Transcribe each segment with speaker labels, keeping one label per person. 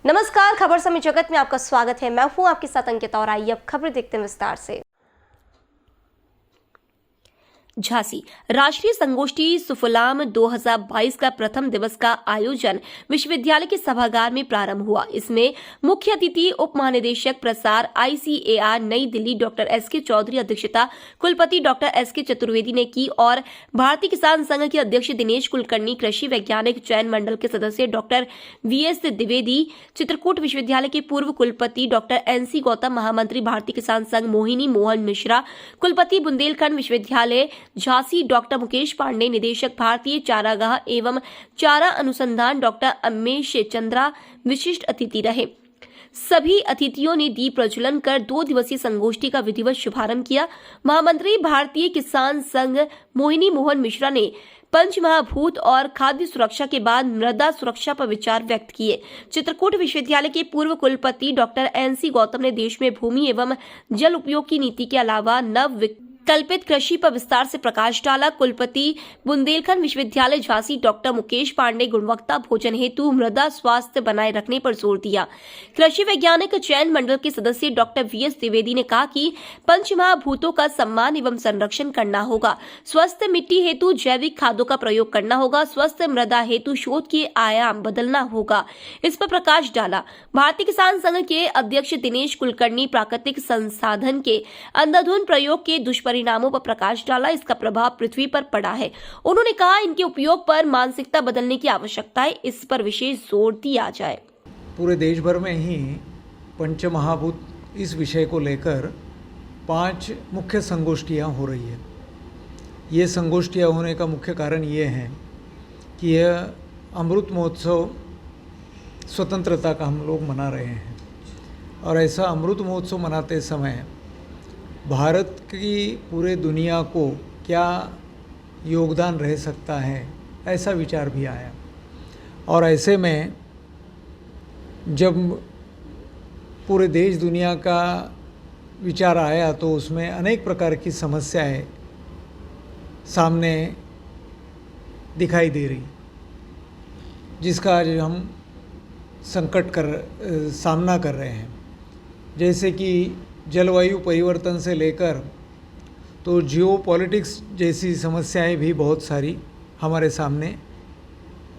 Speaker 1: नमस्कार, खबर समय जगत में आपका स्वागत है। मैं हूं आपके साथ अंकिता और आइए अब खबर देखते हैं विस्तार से। झांसी राष्ट्रीय संगोष्ठी सुफलाम 2022 का प्रथम दिवस का आयोजन विश्वविद्यालय के सभागार में प्रारंभ हुआ। इसमें मुख्य अतिथि उप महानिदेशक प्रसार ICAR नई दिल्ली डॉक्टर SK चौधरी अध्यक्षता कुलपति डॉक्टर SK चतुर्वेदी ने की और भारतीय किसान संघ के अध्यक्ष दिनेश कुलकर्णी, कृषि वैज्ञानिक चयन मंडल के सदस्य डॉक्टर VS द्विवेदी, चित्रकूट विश्वविद्यालय के पूर्व कुलपति डॉक्टर NC गौतम, महामंत्री भारतीय किसान संघ मोहिनी मोहन मिश्रा, कुलपति बुंदेलखंड विश्वविद्यालय झांसी डॉक्टर मुकेश पांडे, निदेशक भारतीय चारागाह एवं चारा अनुसंधान डॉक्टर अमेश चंद्रा विशिष्ट अतिथि रहे। सभी अतिथियों ने दीप प्रज्वलन कर 2 दिवसीय संगोष्ठी का विधिवत शुभारंभ किया। महामंत्री भारतीय किसान संघ मोहिनी मोहन मिश्रा ने पंचमहाभूत और खाद्य सुरक्षा के बाद मृदा सुरक्षा पर विचार व्यक्त किए। चित्रकूट विश्वविद्यालय के पूर्व कुलपति डॉक्टर NC गौतम ने देश में भूमि एवं जल उपयोग की नीति के अलावा नव कल्पित कृषि पर विस्तार से प्रकाश डाला। कुलपति बुंदेलखंड विश्वविद्यालय झांसी डॉक्टर मुकेश पांडे गुणवत्ता भोजन हेतु मृदा स्वास्थ्य बनाए रखने पर जोर दिया। कृषि वैज्ञानिक चयन मंडल के सदस्य डॉक्टर VS द्विवेदी ने कहा कि पंचमहाभूतों का सम्मान एवं संरक्षण करना होगा, स्वस्थ मिट्टी हेतु जैविक खादों का प्रयोग करना होगा, स्वस्थ मृदा हेतु शोध के आयाम बदलना होगा। इस पर प्रकाश डाला। भारतीय किसान संघ के अध्यक्ष दिनेश कुलकर्णी प्राकृतिक संसाधन के अंधाधुंध प्रयोग के दुष्परिणामों पर प्रकाश डाला। इसका प्रभाव पृथ्वी पर पड़ा है। उन्होंने कहा इनके उपयोग पर मानसिकता बदलने की आवश्यकता है, इस पर विशेष जोर दिया जाए।
Speaker 2: पूरे देश भर में ही पंचमहाभूत इस विषय को लेकर 5 मुख्य संगोष्ठियां हो रही है। ये संगोष्ठियां होने का मुख्य कारण ये है कि यह अमृत महोत्सव स्वतंत्रता का हम लोग मना रहे हैं और ऐसा अमृत महोत्सव मनाते समय भारत की पूरे दुनिया को क्या योगदान रह सकता है, ऐसा विचार भी आया। और ऐसे में जब पूरे देश दुनिया का विचार आया तो उसमें अनेक प्रकार की समस्याएं सामने दिखाई दे रही, जिसका आज हम सामना कर रहे हैं। जैसे कि जलवायु परिवर्तन से लेकर तो जियोपॉलिटिक्स जैसी समस्याएं भी बहुत सारी हमारे सामने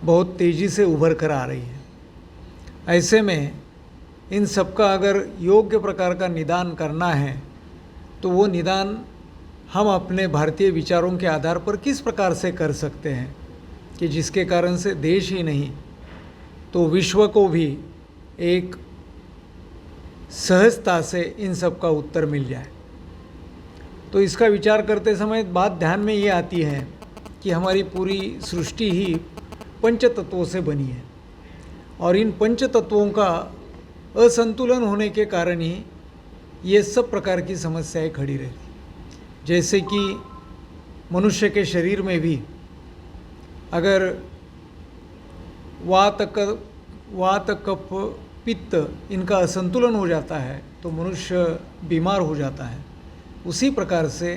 Speaker 2: बहुत तेज़ी से उभर कर आ रही है। ऐसे में इन सबका अगर योग्य प्रकार का निदान करना है तो वो निदान हम अपने भारतीय विचारों के आधार पर किस प्रकार से कर सकते हैं कि जिसके कारण से देश ही नहीं तो विश्व को भी एक सहजता से इन सब का उत्तर मिल जाए। तो इसका विचार करते समय बात ध्यान में ये आती है कि हमारी पूरी सृष्टि ही पंच तत्वों से बनी है और इन पंच तत्वों का असंतुलन होने के कारण ही ये सब प्रकार की समस्याएं खड़ी रहती। जैसे कि मनुष्य के शरीर में भी अगर वात कफ पित्त इनका असंतुलन हो जाता है तो मनुष्य बीमार हो जाता है। उसी प्रकार से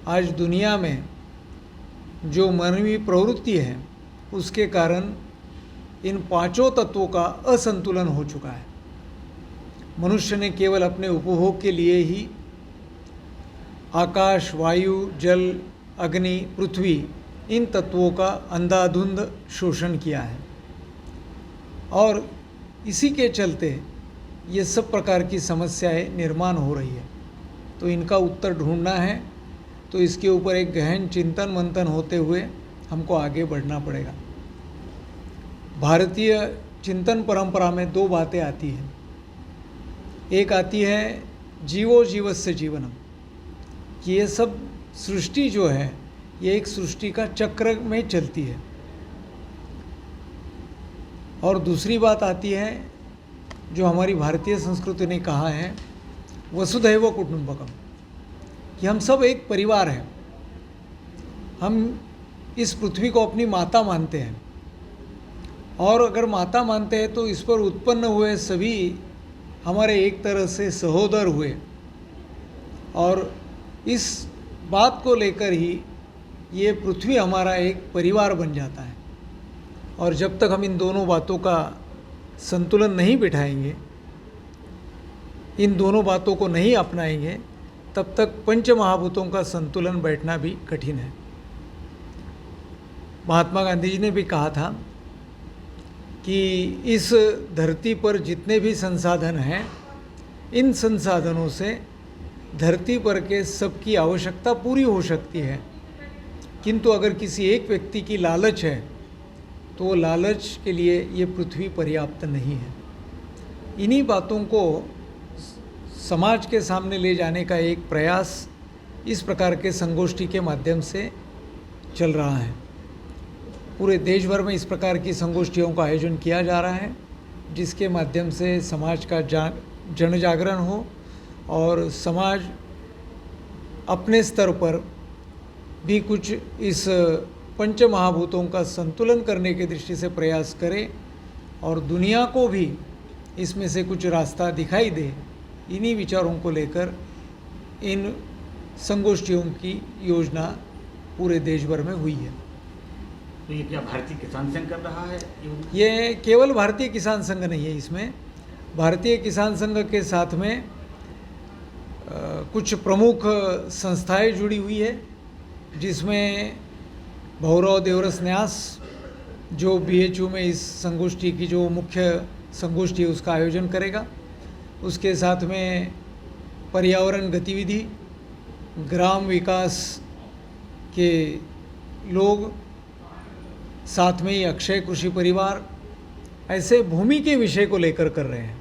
Speaker 2: आज दुनिया में जो मानवीय प्रवृत्ति है उसके कारण इन 5 तत्वों का असंतुलन हो चुका है। मनुष्य ने केवल अपने उपभोग के लिए ही आकाश, वायु, जल, अग्नि, पृथ्वी इन तत्वों का अंधाधुंध शोषण किया है और इसी के चलते ये सब प्रकार की समस्याएं निर्माण हो रही है। तो इनका उत्तर ढूंढना है तो इसके ऊपर एक गहन चिंतन मंथन होते हुए हमको आगे बढ़ना पड़ेगा। भारतीय चिंतन परंपरा में 2 बातें आती हैं। एक आती है जीवो जीवस्य जीवनम, कि ये सब सृष्टि जो है ये एक सृष्टि का चक्र में चलती है। और दूसरी बात आती है जो हमारी भारतीय संस्कृति ने कहा है वसुधैव कुटुंबकम, कि हम सब एक परिवार हैं। हम इस पृथ्वी को अपनी माता मानते हैं और अगर माता मानते हैं तो इस पर उत्पन्न हुए सभी हमारे एक तरह से सहोदर हुए और इस बात को लेकर ही ये पृथ्वी हमारा एक परिवार बन जाता है। और जब तक हम इन दोनों बातों का संतुलन नहीं बिठाएंगे, इन दोनों बातों को नहीं अपनाएंगे, तब तक पंच महाभूतों का संतुलन बैठना भी कठिन है। महात्मा गांधी जी ने भी कहा था कि इस धरती पर जितने भी संसाधन हैं, इन संसाधनों से धरती पर के सबकी आवश्यकता पूरी हो सकती है, किंतु अगर किसी एक व्यक्ति की लालच है तो वो लालच के लिए ये पृथ्वी पर्याप्त नहीं है। इन्हीं बातों को समाज के सामने ले जाने का एक प्रयास इस प्रकार के संगोष्ठी के माध्यम से चल रहा है। पूरे देश भर में इस प्रकार की संगोष्ठियों का आयोजन किया जा रहा है, जिसके माध्यम से समाज का जन जागरण हो और समाज अपने स्तर पर भी कुछ इस पंच महाभूतों का संतुलन करने की दृष्टि से प्रयास करे और दुनिया को भी इसमें से कुछ रास्ता दिखाई दे। इन्हीं विचारों को लेकर इन संगोष्ठियों की योजना पूरे देश भर में हुई है।
Speaker 3: तो ये क्या भारतीय किसान संघ कर रहा है?
Speaker 2: ये केवल भारतीय किसान संघ नहीं है, इसमें भारतीय किसान संघ के साथ में कुछ प्रमुख संस्थाएं जुड़ी हुई है, जिसमें भौरव देवरस न्यास जो BHU में इस संगोष्ठी की जो मुख्य संगोष्ठी है उसका आयोजन करेगा। उसके साथ में पर्यावरण गतिविधि, ग्राम विकास के लोग, साथ में ही अक्षय कृषि परिवार, ऐसे भूमि के विषय को लेकर कर रहे हैं।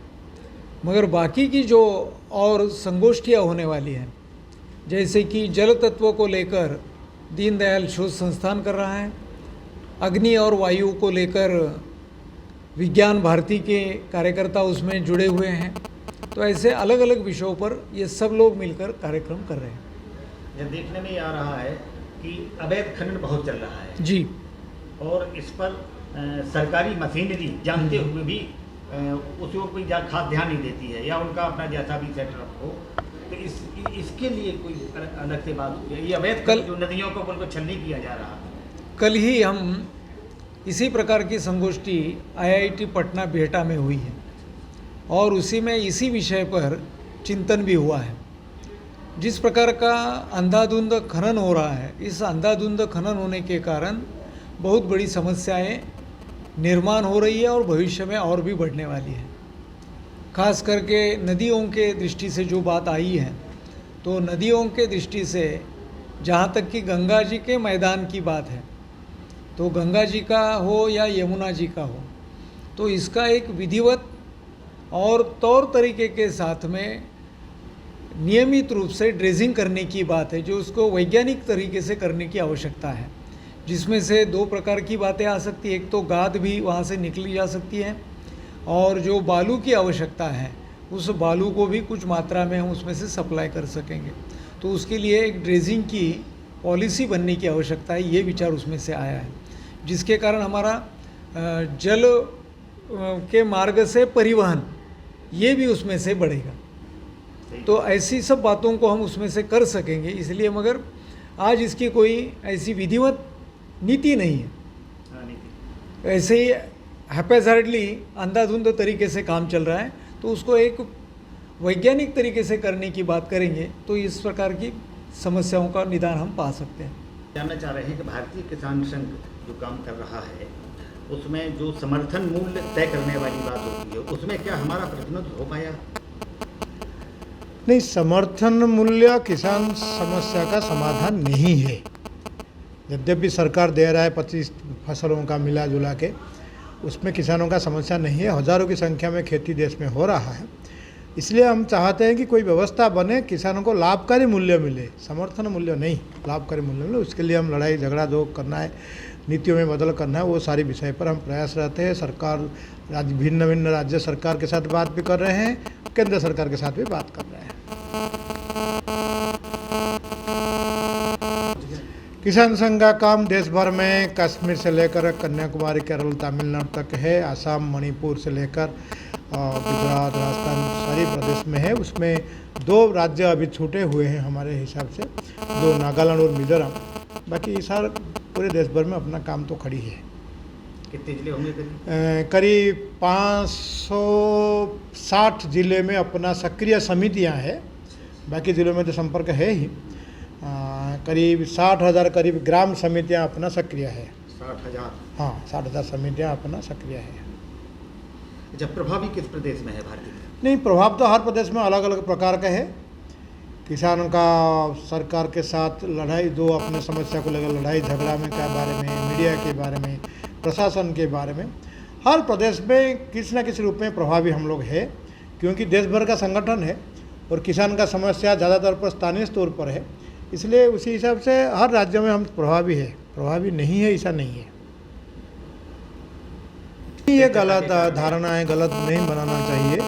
Speaker 2: मगर बाकी की जो और संगोष्ठियाँ होने वाली हैं, जैसे कि जल तत्व को लेकर दीनदयाल शोध संस्थान कर रहा है, अग्नि और वायु को लेकर विज्ञान भारती के कार्यकर्ता उसमें जुड़े हुए हैं। तो ऐसे अलग अलग विषयों पर ये सब लोग मिलकर कार्यक्रम कर रहे हैं।
Speaker 3: यह देखने में आ रहा है कि अवैध खनन बहुत चल रहा है
Speaker 2: जी,
Speaker 3: और इस पर सरकारी मशीनरी जानते हुए भी उस ओर कोई खास ध्यान नहीं देती है, या उनका अपना जैसा भी सेटअप हो। तो इसके लिए कोई अलग से बात होती है? ये अवैध जो नदियों को उनको छलनी किया जा रहा है।
Speaker 2: कल ही हम इसी प्रकार की संगोष्ठी IIT पटना बिहटा में हुई है और उसी में इसी विषय पर चिंतन भी हुआ है। जिस प्रकार का अंधाधुंध खनन हो रहा है, इस अंधाधुंध खनन होने के कारण बहुत बड़ी समस्याएं निर्माण हो रही है और भविष्य में और भी बढ़ने वाली है। खास करके नदियों के दृष्टि से जो बात आई है, तो नदियों के दृष्टि से जहाँ तक कि गंगा जी के मैदान की बात है, तो गंगा जी का हो या यमुना जी का हो, तो इसका एक विधिवत और तौर तरीके के साथ में नियमित रूप से ड्रेजिंग करने की बात है, जो उसको वैज्ञानिक तरीके से करने की आवश्यकता है, जिसमें से दो प्रकार की बातें आ सकती है। एक तो गाद भी वहाँ से निकली जा सकती है, और जो बालू की आवश्यकता है उस बालू को भी कुछ मात्रा में हम उसमें से सप्लाई कर सकेंगे। तो उसके लिए एक ड्रेजिंग की पॉलिसी बनने की आवश्यकता है, ये विचार उसमें से आया है, जिसके कारण हमारा जल के मार्ग से परिवहन ये भी उसमें से बढ़ेगा। तो ऐसी सब बातों को हम उसमें से कर सकेंगे, इसलिए मगर आज इसकी कोई ऐसी विधिवत नीति नहीं है। ऐसे ही हैपेजार्डली अंधाधुंध तरीके से काम चल रहा है, तो उसको एक वैज्ञानिक तरीके से करने की बात करेंगे तो इस प्रकार की समस्याओं का निदान हम पा सकते हैं।
Speaker 3: जानना चाह रहे हैं कि भारतीय किसान संघ जो काम कर रहा है उसमें जो समर्थन मूल्य तय करने वाली बात होती है, उसमें क्या हमारा प्रतिनिधित्व हो पाया?
Speaker 4: नहीं, समर्थन मूल्य किसान समस्या का समाधान नहीं है। यद्यपि सरकार दे रहा है 25 फसलों का मिला जुला के, उसमें किसानों का समस्या नहीं है। हज़ारों की संख्या में खेती देश में हो रहा है, इसलिए हम चाहते हैं कि कोई व्यवस्था बने, किसानों को लाभकारी मूल्य मिले, समर्थन मूल्य नहीं, लाभकारी मूल्य मिले। उसके लिए हम लड़ाई झगड़ा जो करना है, नीतियों में बदल करना है, वो सारी विषय पर हम प्रयास रहते हैं। सरकार भिन्न भिन्न राज्य सरकार के साथ बात भी कर रहे हैं, केंद्र सरकार के साथ भी बात कर रहे हैं। किसान संघ का काम देश भर में कश्मीर से लेकर कन्याकुमारी, केरल, तमिलनाडु तक है। आसाम, मणिपुर से लेकर गुजरात, राजस्थान सारी प्रदेश में है। उसमें 2 राज्य अभी छूटे हुए हैं हमारे हिसाब से, 2 नागालैंड और मिजोरम। बाकी सारा पूरे देश भर में अपना काम तो खड़ी है।
Speaker 3: कितने जिले होंगे करीब?
Speaker 4: करीब 560 जिले में अपना सक्रिय समितियां हैं, बाकी जिलों में तो संपर्क है ही। करीब 60,000 करीब ग्राम समितियां अपना सक्रिय है।
Speaker 3: 60,000?
Speaker 4: हाँ, 60,000 समितियां अपना सक्रिय है।
Speaker 3: जब प्रभावी किस प्रदेश में है भारतीय?
Speaker 4: नहीं, प्रभाव तो हर प्रदेश में अलग अलग प्रकार का है। किसानों का सरकार के साथ लड़ाई, जो अपने समस्या को लेकर लड़ाई झगड़ा में के बारे में, मीडिया के बारे में, प्रशासन के बारे में, हर प्रदेश में किसी न किसी रूप में प्रभावी हम लोग है, क्योंकि देश भर का संगठन है और किसान का समस्या ज़्यादातर पर स्थानीय स्तर पर है, इसलिए उसी हिसाब से हर राज्य में हम प्रभावी है। प्रभावी नहीं है ऐसा नहीं है। ये गलत धारणा है, गलत नहीं बनाना चाहिए।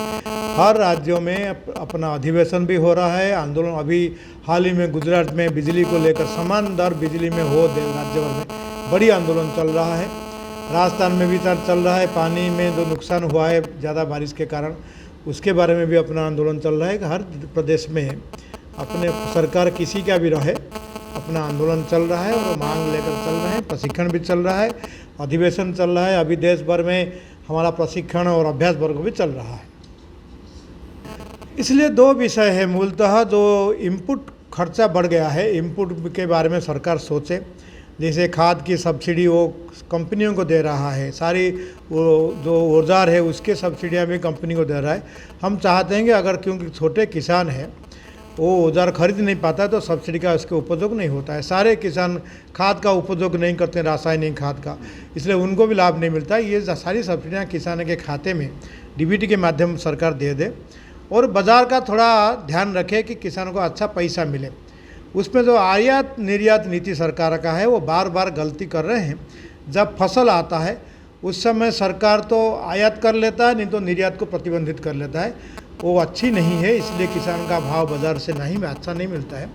Speaker 4: हर राज्यों में अपना अधिवेशन भी हो रहा है, आंदोलन अभी हाल ही में गुजरात में बिजली को लेकर समान दर बिजली में हो राज्य भर में बड़ी आंदोलन चल रहा है। राजस्थान में भी चल रहा है, पानी में जो नुकसान हुआ है ज़्यादा बारिश के कारण, उसके बारे में भी अपना आंदोलन चल रहा है कि हर प्रदेश में अपने सरकार किसी का भी रहे अपना आंदोलन चल रहा है और मांग लेकर चल रहे हैं। प्रशिक्षण भी चल रहा है, अधिवेशन चल रहा है, अभी देश भर में हमारा प्रशिक्षण और अभ्यास वर्ग भी चल रहा है। इसलिए दो विषय है मूलतः, जो इनपुट खर्चा बढ़ गया है, इनपुट के बारे में सरकार सोचे। जैसे खाद की सब्सिडी वो कंपनियों को दे रहा है, सारी वो जो औजार है उसके सब्सिडियां भी कंपनी को दे रहा है। हम चाहते हैं कि अगर क्योंकि छोटे किसान हैं वो औजार खरीद नहीं पाता तो सब्सिडी का उसके उपयोग नहीं होता है। सारे किसान खाद का उपयोग नहीं करते, रासायनिक खाद का, इसलिए उनको भी लाभ नहीं मिलता है। ये सारी सब्सिडियाँ किसान के खाते में डीबीटी के माध्यम सरकार दे दे और बाज़ार का थोड़ा ध्यान रखे कि किसानों को अच्छा पैसा मिले। उसमें जो आयात निर्यात नीति सरकार का है वो बार बार गलती कर रहे हैं। जब फसल आता है उस समय सरकार तो आयात कर लेता है, नहीं तो निर्यात को प्रतिबंधित कर लेता है, वो अच्छी नहीं है। इसलिए किसान का भाव बाज़ार से अच्छा नहीं मिलता है।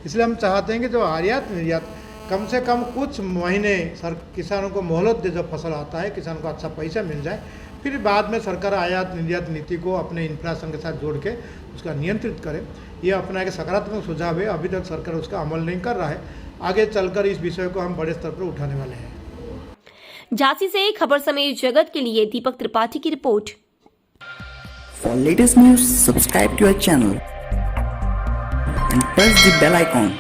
Speaker 4: इसलिए हम चाहते हैं कि जो आयात निर्यात कम से कम कुछ महीने किसानों को मोहलत दे, जब फसल आता है किसान को अच्छा पैसा मिल जाए, फिर बाद में सरकार आयात निर्यात नीति को अपने इन्फ्लेशन के साथ जोड़ के उसका नियंत्रित करे। ये अपना एक सकारात्मक सुझाव है, अभी तक सरकार उसका अमल नहीं कर रहा है। आगे चलकर इस विषय को हम बड़े स्तर पर उठाने वाले हैं।
Speaker 1: झांसी से खबर समय जगत के लिए दीपक त्रिपाठी की report.
Speaker 5: For latest news, subscribe to our channel and press the bell icon